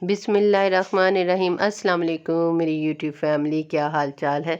बिस्मिल्लाहिर्रहमानिर्रहीम। अस्सलाम वालेकुम मेरी यूट्यूब फैमिली, क्या हाल चाल है।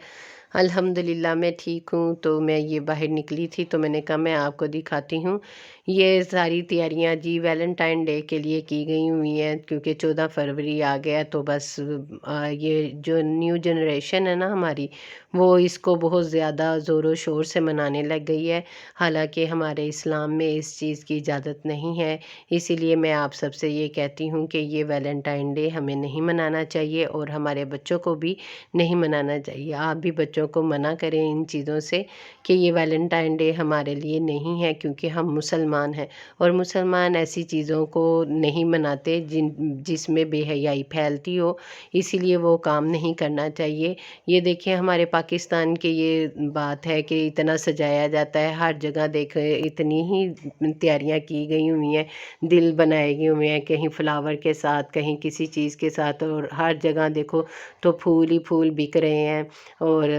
अल्हम्दुलिल्लाह मैं ठीक हूँ। तो मैं ये बाहर निकली थी तो मैंने कहा मैं आपको दिखाती हूँ। ये सारी तैयारियाँ जी वैलेंटाइन डे के लिए की गई हुई हैं, क्योंकि 14 फरवरी आ गया तो बस ये जो न्यू जनरेशन है ना हमारी, वो इसको बहुत ज़्यादा ज़ोरों शोर से मनाने लग गई है। हालांकि हमारे इस्लाम में इस चीज़ की इजाज़त नहीं है। इसीलिए मैं आप सबसे ये कहती हूँ कि ये वैलेंटाइन डे हमें नहीं मनाना चाहिए और हमारे बच्चों को भी नहीं मनाना चाहिए। आप भी बच्चों को मना करें इन चीज़ों से कि ये वैलेंटाइन डे हमारे लिए नहीं है, क्योंकि हम मुसलमान हैं और मुसलमान ऐसी चीज़ों को नहीं मनाते जिसमें बेहयाई फैलती हो। इसीलिए वो काम नहीं करना चाहिए। ये देखिए हमारे पाकिस्तान की ये बात है कि इतना सजाया जाता है, हर जगह देखें इतनी ही तैयारियां की गई हुई हैं, दिल बनाए गए हुए हैं, कहीं फ्लावर के साथ, कहीं किसी चीज़ के साथ, और हर जगह देखो तो फूल ही फूल बिक रहे हैं और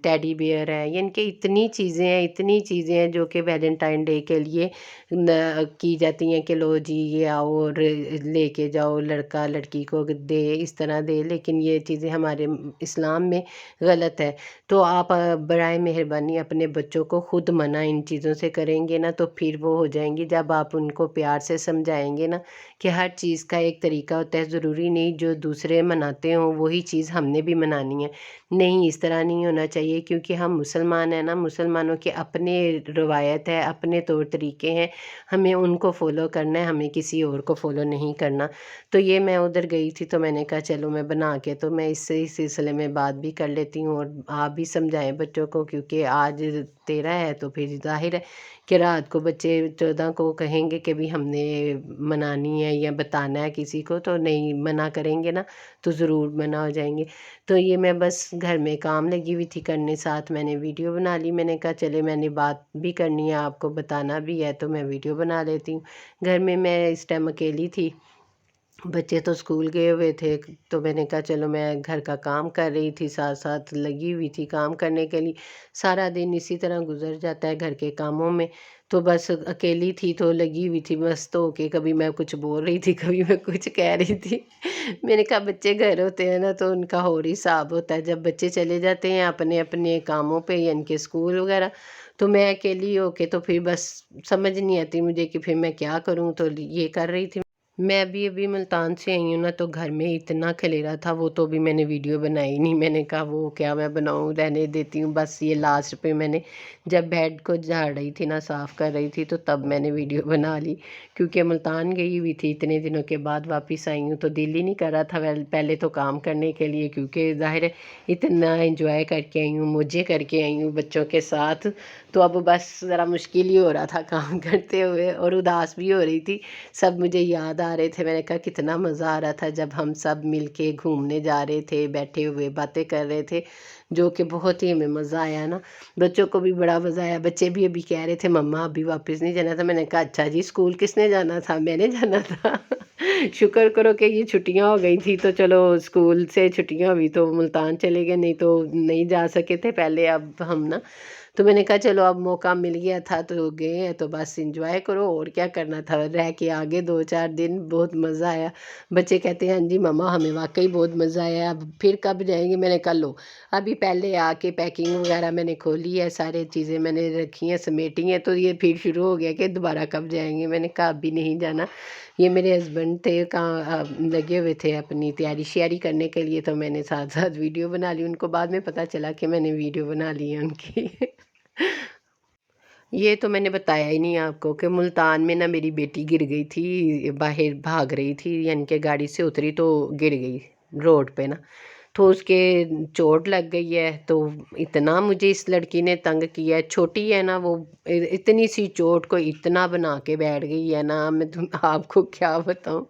टेडी बियर है। यानी कि इतनी चीज़ें हैं जो कि वैलेंटाइन डे के लिए की जाती हैं कि लो जी ये आओ और लेके जाओ, लड़का लड़की को दे, इस तरह दे। लेकिन ये चीज़ें हमारे इस्लाम में गलत है। तो आप बराए मेहरबानी अपने बच्चों को खुद मना इन चीज़ों से करेंगे ना तो फिर वो हो जाएंगी। जब आप उनको प्यार से समझाएंगे ना कि हर चीज़ का एक तरीका होता है, ज़रूरी नहीं जो दूसरे मनाते हों वही चीज़ हमने भी मनानी है। नहीं, इस तरह नहीं होना चाहिए, क्योंकि हम मुसलमान हैं ना, मुसलमानों के अपने रवायत है, अपने तौर तरीके हैं, हमें उनको फॉलो करना है, हमें किसी और को फॉलो नहीं करना। तो ये मैं उधर गई थी तो मैंने कहा चलो मैं बना के तो मैं इससे इस सिलसिले में बात भी कर लेती हूँ और आप भी समझाएं बच्चों को, क्योंकि आज 13 है तो फिर जाहिर है कि रात को बच्चे 14 को कहेंगे कि भी हमने मनानी है या बताना है किसी को, तो नहीं मना करेंगे ना तो ज़रूर मना हो जाएंगे। तो ये मैं बस घर में काम लगी हुई थी करने, साथ मैंने वीडियो बना ली। मैंने कहा चले मैंने बात भी करनी है, आपको बताना भी है, तो मैं वीडियो बना लेती हूँ। घर में मैं इस टाइम अकेली थी, बच्चे तो स्कूल गए हुए थे। तो मैंने कहा चलो मैं घर का काम कर रही थी, साथ साथ लगी हुई थी काम करने के लिए। सारा दिन इसी तरह गुजर जाता है घर के कामों में। तो बस अकेली थी तो लगी हुई थी मस्त होके, कभी मैं कुछ बोल रही थी कभी मैं कुछ कह रही थी। मैंने कहा बच्चे घर होते हैं ना तो उनका और ही हिसाब होता है, जब बच्चे चले जाते हैं अपने अपने कामों पे यानी कि स्कूल वगैरह, तो मैं अकेली होके तो फिर बस समझ नहीं आती मुझे कि फिर मैं क्या करूं। तो ये कर रही थी। मैं अभी मुल्तान से आई हूँ ना, तो घर में इतना खलेरा था, वो तो अभी मैंने वीडियो बनाई नहीं। मैंने कहा वो क्या मैं बनाऊँ, रहने देती हूँ। बस ये लास्ट पे मैंने जब बेड को झाड़ रही थी ना, साफ़ कर रही थी, तो तब मैंने वीडियो बना ली, क्योंकि मुल्तान गई हुई थी इतने दिनों के बाद वापस आई हूँ तो दिल ही नहीं कर रहा था पहले तो काम करने के लिए, क्योंकि ज़ाहिर है इतना एंजॉय करके आई हूँ, मौजें करके आई हूँ बच्चों के साथ। तो अब बस ज़रा मुश्किल ही हो रहा था काम करते हुए, और उदास भी हो रही थी। सब मुझे याद आ रहे थे। मैंने कहा कितना मज़ा आ रहा था जब हम सब मिलके घूमने जा रहे थे, बैठे हुए बातें कर रहे थे, जो कि बहुत ही हमें मज़ा आया ना। बच्चों को भी बड़ा मज़ा आया। बच्चे भी अभी कह रहे थे मम्मा अभी वापस नहीं जाना था। मैंने कहा अच्छा जी, स्कूल किसने जाना था, मैंने जाना था। शुक्र करो कि ये छुट्टियां हो गई थी, तो चलो स्कूल से छुट्टियां हुई तो मुल्तान चले गए, नहीं तो नहीं जा सके थे पहले, अब हम ना। तो मैंने कहा चलो अब मौका मिल गया था तो गए हैं, तो बस एंजॉय करो, और क्या करना था, रह के आगे 2-4 दिन बहुत मज़ा आया। बच्चे कहते हैं हाँ जी मम्मा हमें वाकई बहुत मज़ा आया, अब फिर कब जाएंगे। मैंने कहा लो अभी पहले आके पैकिंग वगैरह मैंने खोली है, सारी चीज़ें मैंने रखी हैं, समेटी हैं, तो ये फिर शुरू हो गया कि दोबारा कब जाएंगे। मैंने कहा अभी नहीं जाना। ये मेरे हस्बैंड थे कहाँ लगे हुए थे अपनी तैयारी श्यारी करने के लिए, तो मैंने साथ साथ वीडियो बना ली। उनको बाद में पता चला कि मैंने वीडियो बना ली है उनकी। ये तो मैंने बताया ही नहीं आपको कि मुल्तान में ना मेरी बेटी गिर गई थी, बाहर भाग रही थी, यानी कि गाड़ी से उतरी तो गिर गई रोड पे ना, तो उसके चोट लग गई है। तो इतना मुझे इस लड़की ने तंग किया है, छोटी है ना वो, इतनी सी चोट को इतना बना के बैठ गई है ना, मैं तुम आपको क्या बताऊं,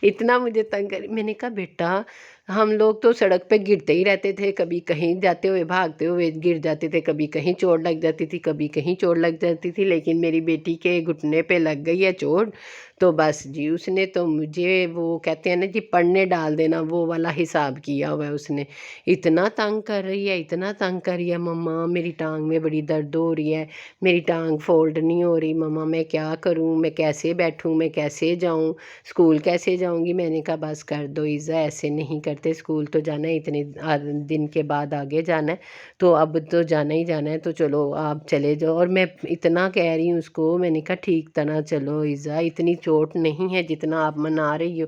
इतना मुझे तंग कर। मैंने कहा बेटा ہم لوگ تو سڑک پہ گرتے ہی رہتے تھے، کبھی کہیں جاتے ہوئے بھاگتے ہوئے گر جاتے تھے، کبھی کہیں چوٹ لگ جاتی تھی، کبھی کہیں چوٹ لگ جاتی تھی، لیکن میری بیٹی کے گھٹنے پہ لگ گئی ہے چوٹ، تو بس جی اس نے تو مجھے وہ کہتے ہیں نا جی پڑھنے ڈال دینا، وہ والا حساب کیا ہوا ہے اس نے۔ اتنا تنگ کر رہی ہے، اتنا تنگ کر رہی ہے، مما میری ٹانگ میں بڑی درد ہو رہی ہے، میری ٹانگ فولڈ نہیں ہو رہی، مما میں کیا کروں، میں کیسے بیٹھوں، میں کیسے جاؤں، اسکول کیسے جاؤں گی۔ میں نے کہا بس کر دو عزا، ایسے نہیں کرتے، اسکول تو جانا ہے، اتنے دن کے بعد آگے جانا ہے، تو اب تو جانا ہی جانا ہے، تو چلو آپ چلے جاؤ۔ اور میں اتنا کہہ رہی ہوں اس کو، میں نے کہا ٹھیک طرح چلو عزا، اتنی چوٹ نہیں ہے جتنا آپ منا رہی ہو،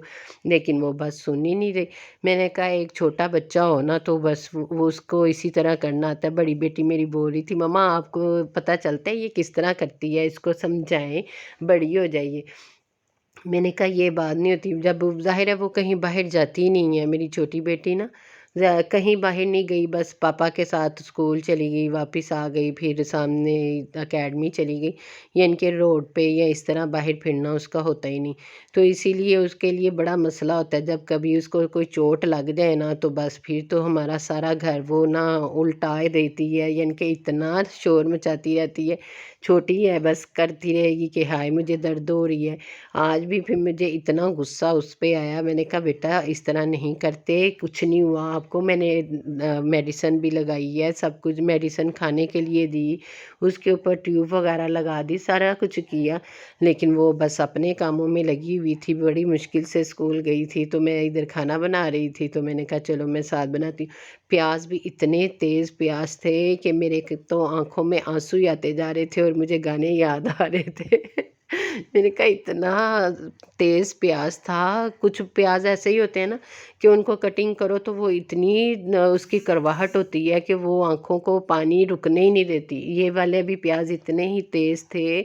لیکن وہ بس سن ہی نہیں رہی۔ میں نے کہا ایک چھوٹا بچہ ہو نا تو بس وہ اس کو اسی طرح کرنا آتا ہے۔ بڑی بیٹی میری بول رہی تھی مما آپ کو پتہ چلتا ہے یہ کس طرح کرتی ہے، اس کو سمجھائیں، بڑی ہو جائیے۔ میں نے کہا یہ بات نہیں ہوتی، جب ظاہر ہے وہ کہیں باہر جاتی ہی نہیں ہے میری چھوٹی بیٹی نا، کہیں باہر نہیں گئی، بس پاپا کے ساتھ اسکول چلی گئی، واپس آ گئی، پھر سامنے اکیڈمی چلی گئی، یا ان کے روڈ پہ یا اس طرح باہر پھرنا اس کا ہوتا ہی نہیں، تو اسی لیے اس کے لیے بڑا مسئلہ ہوتا ہے۔ جب کبھی اس کو کوئی چوٹ لگ جائے نا تو بس پھر تو ہمارا سارا گھر وہ نا الٹا دیتی ہے، یعنی کہ اتنا شور مچاتی رہتی ہے، چھوٹی ہے بس کرتی رہے گی کہ ہائے مجھے درد ہو رہی ہے۔ آج بھی پھر مجھے اتنا غصہ اس پہ آیا، میں نے کہا بیٹا اس طرح نہیں کرتے، کچھ نہیں ہوا آپ کو، میں نے میڈیسن بھی لگائی ہے، سب کچھ میڈیسن کھانے کے لیے دی، اس کے اوپر ٹیوب وغیرہ لگا دی، سارا کچھ کیا، لیکن وہ بس اپنے کاموں میں لگی ہوئی تھی۔ بڑی مشکل سے اسکول گئی تھی تو میں ادھر کھانا بنا رہی تھی، تو میں نے کہا چلو میں ساتھ بناتی ہوں۔ پیاز بھی اتنے تیز پیاز تھے کہ میرے تو آنکھوں میں آنسو ہی آتے جا رہے تھے اور مجھے گانے یاد آ رہے تھے۔ میں نے کہا اتنا تیز پیاز تھا، کچھ پیاز ایسے ہی ہوتے ہیں نا کہ ان کو کٹنگ کرو تو وہ اتنی اس کی کرواہٹ ہوتی ہے کہ وہ آنکھوں کو پانی رکنے ہی نہیں دیتی۔ یہ والے بھی پیاز اتنے ہی تیز تھے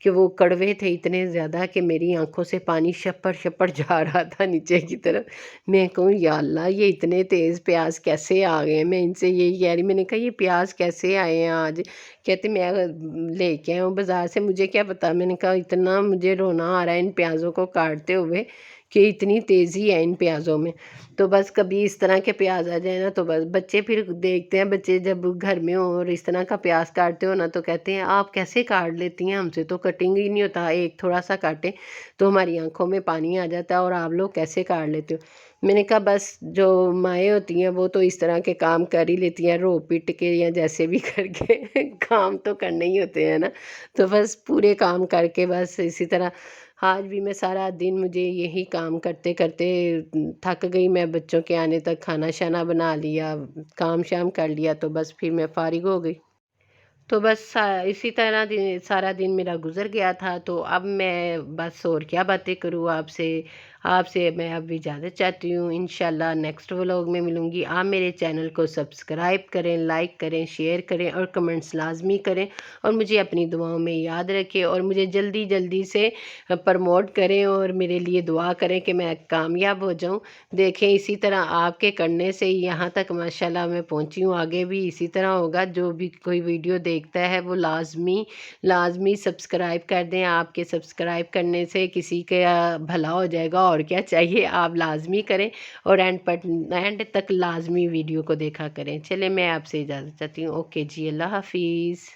کہ وہ کڑوے تھے اتنے زیادہ کہ میری آنکھوں سے پانی شپڑ شپڑ جا رہا تھا نیچے کی طرف۔ میں کہوں یا اللہ یہ اتنے تیز پیاز کیسے آ گئے ہیں، میں ان سے یہی کہہ رہی، میں نے کہا یہ پیاز کیسے آئے ہیں آج، کہتے میں لے کے آیا ہوں بازار سے، مجھے کیا پتا۔ میں نے کہا اتنا مجھے رونا آ رہا ہے ان پیازوں کو کاٹتے ہوئے کہ اتنی تیزی ہے ان پیازوں میں۔ تو بس کبھی اس طرح کے پیاز آ جائیں نا تو بس بچے پھر دیکھتے ہیں، بچے جب گھر میں ہوں اور اس طرح کا پیاز کاٹتے ہو نا تو کہتے ہیں آپ کیسے کاٹ لیتی ہیں، ہم سے تو کٹنگ ہی نہیں ہوتا، ایک تھوڑا سا کاٹیں تو ہماری آنکھوں میں پانی آ جاتا ہے اور آپ لوگ کیسے کاٹ لیتے ہو۔ میں نے کہا بس جو مائیں ہوتی ہیں وہ تو اس طرح کے کام کر ہی لیتی ہیں، رو پٹ کے یا جیسے بھی کر کے کام تو کرنے ہی ہوتے ہیں نا، تو بس پورے کام کر کے بس اسی طرح آج بھی میں سارا دن مجھے یہی کام کرتے کرتے تھک گئی، میں بچوں کے آنے تک کھانا شانا بنا لیا، کام شام کر لیا، تو بس پھر میں فارغ ہو گئی۔ تو بس اسی طرح سارا دن میرا گزر گیا تھا، تو اب میں بس اور کیا باتیں کروں آپ سے میں اب اجازت چاہتی ہوں، انشاءاللہ نیکسٹ ولوگ میں ملوں گی۔ آپ میرے چینل کو سبسکرائب کریں، لائک کریں، شیئر کریں اور کمنٹس لازمی کریں، اور مجھے اپنی دعاؤں میں یاد رکھیں، اور مجھے جلدی جلدی سے پرموٹ کریں اور میرے لیے دعا کریں کہ میں کامیاب ہو جاؤں۔ دیکھیں اسی طرح آپ کے کرنے سے ہی یہاں تک ماشاءاللہ میں پہنچی ہوں، آگے بھی اسی طرح ہوگا۔ جو بھی کوئی ویڈیو دیکھتا ہے وہ لازمی سبسکرائب کر دیں، آپ کے سبسکرائب کرنے سے کسی کا بھلا ہو جائے گا، اور کیا چاہیے، آپ لازمی کریں اور اینڈ تک لازمی ویڈیو کو دیکھا کریں۔ چلیں میں آپ سے اجازت چاہتی ہوں، اوکے جی، اللہ حافظ۔